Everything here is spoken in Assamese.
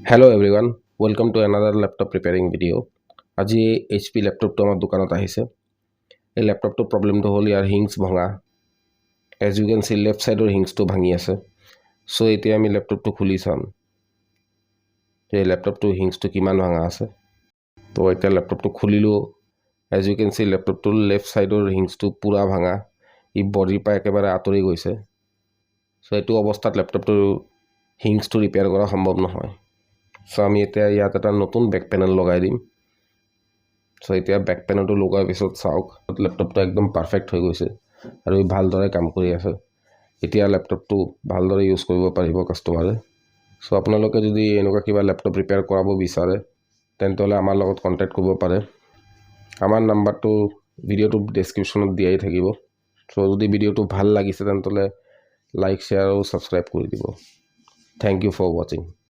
Hello everyone, welcome to another laptop preparing video. আজি HP ল্যাপটপটো আমাৰ দোকানত আহিছে। এই ল্যাপটপটো প্ৰবলেমটো হ'ল ইয়াৰ হিংছ ভঙা। As you can see left side হিংছটো ভাঙি আছে। সো এতিয়া আমি ল্যাপটপটো খুলি চাম। এই ল্যাপটপটো হিংছটো কিমান ভাঙা আছে। তো এতিয়া ল্যাপটপটো খুলিলো। As you can see ল্যাপটপটোৰ left side হিংছটো পুৰা ভাঙা। ই বডিৰ পৰা একেবাৰে আঁতৰি গৈছে। সো এইটো অৱস্থাত ল্যাপটপটো হিংছটো ৰিপেয়াৰ কৰা সম্ভৱ নহয়। সো আমি এতিয়া ইয়াত এটা নতুন বেক পেনেল লগাই দিম। সো এতিয়া বেক পেনেলটো লগাৰ পিছত চাওক ল্যাপটপটো একদম পাৰফেক্ট হৈ গৈছে আৰু ই ভালদৰে কাম কৰি আছে। এতিয়া ল্যাপটপটো ভালদৰে ইউজ কৰিব পাৰিব কাস্টমাৰে। সো আপোনালোকে যদি এনেকুৱা কিবা ল্যাপটপ ৰিপেয়াৰ কৰাব বিচাৰে তেন্তে আমাৰ লগত কন্টাক্ট কৰিব পাৰে। আমাৰ নাম্বাৰটো ভিডিওটো ডেসক্ৰিপচনত দিয়াই থাকিব। সো যদি ভিডিওটো ভাল লাগিছে তেন্তে লাইক শেয়াৰ আৰু সাবস্ক্ৰাইব কৰি দিব। Thank you for watching.